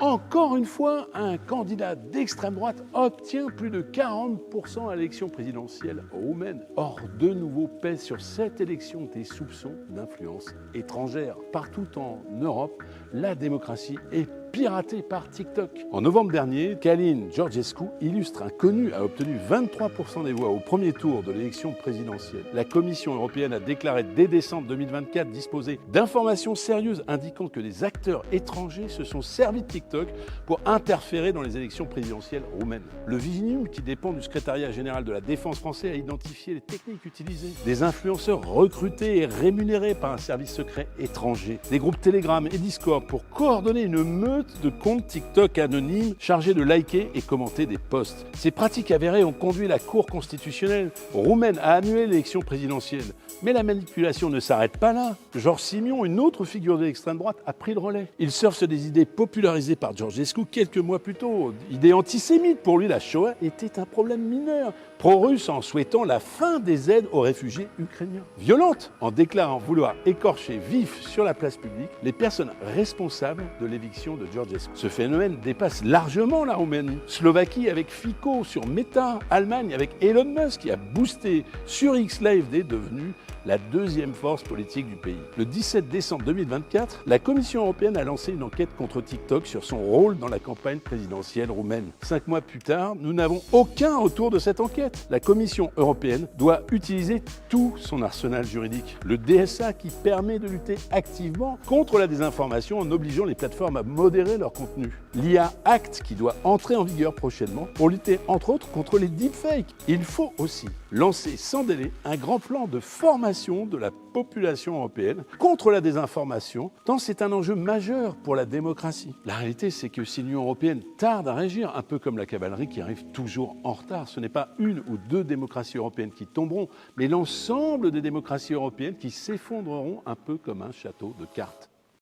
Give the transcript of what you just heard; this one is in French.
Encore une fois, un candidat d'extrême droite obtient plus de 40% à l'élection présidentielle roumaine. Or, de nouveau pèsent sur cette élection des soupçons d'influence étrangère. Partout en Europe, la démocratie est piratée par TikTok. En novembre dernier, Călin Georgescu, illustre inconnu, a obtenu 23% des voix au premier tour de l'élection présidentielle. La Commission européenne a déclaré dès décembre 2024 disposer d'informations sérieuses indiquant que des acteurs étrangers se sont servis de TikTok pour interférer dans les élections présidentielles roumaines. Le Viginum, qui dépend du secrétariat général de la défense français, a identifié les techniques utilisées. Des influenceurs recrutés et rémunérés par un service secret étranger. Des groupes Telegram et Discord pour coordonner une meute de comptes TikTok anonymes chargés de liker et commenter des posts. Ces pratiques avérées ont conduit la Cour constitutionnelle roumaine à annuler l'élection présidentielle. Mais la manipulation ne s'arrête pas là. Georges Simion, une autre figure de l'extrême droite, a pris le relais. Il surfe sur des idées popularisées par Georgescu quelques mois plus tôt. Idées antisémites. Pour lui, la Shoah était un problème mineur. Pro-russe en souhaitant la fin des aides aux réfugiés ukrainiens. Violente en déclarant vouloir écorcher vif sur la place publique les personnes responsables de l'éviction de Georgescu. Ce phénomène dépasse largement la Roumanie. Slovaquie avec Fico sur Meta, Allemagne avec Elon Musk qui a boosté sur X-Live devenu la deuxième force politique du pays. Le 17 décembre 2024, la Commission européenne a lancé une enquête contre TikTok sur son rôle dans la campagne présidentielle roumaine. 5 mois plus tard, nous n'avons aucun retour de cette enquête. La Commission européenne doit utiliser tout son arsenal juridique. Le DSA qui permet de lutter activement contre la désinformation en obligeant les plateformes à modérer leur contenu. L'IA Act qui doit entrer en vigueur prochainement pour lutter entre autres contre les deepfakes. Il faut aussi lancer sans délai un grand plan de formation de la population européenne contre la désinformation, tant c'est un enjeu majeur pour la démocratie. La réalité, c'est que si l'Union européenne tarde à réagir, un peu comme la cavalerie qui arrive toujours en retard, ce n'est pas une ou deux démocraties européennes qui tomberont, mais l'ensemble des démocraties européennes qui s'effondreront un peu comme un château de cartes.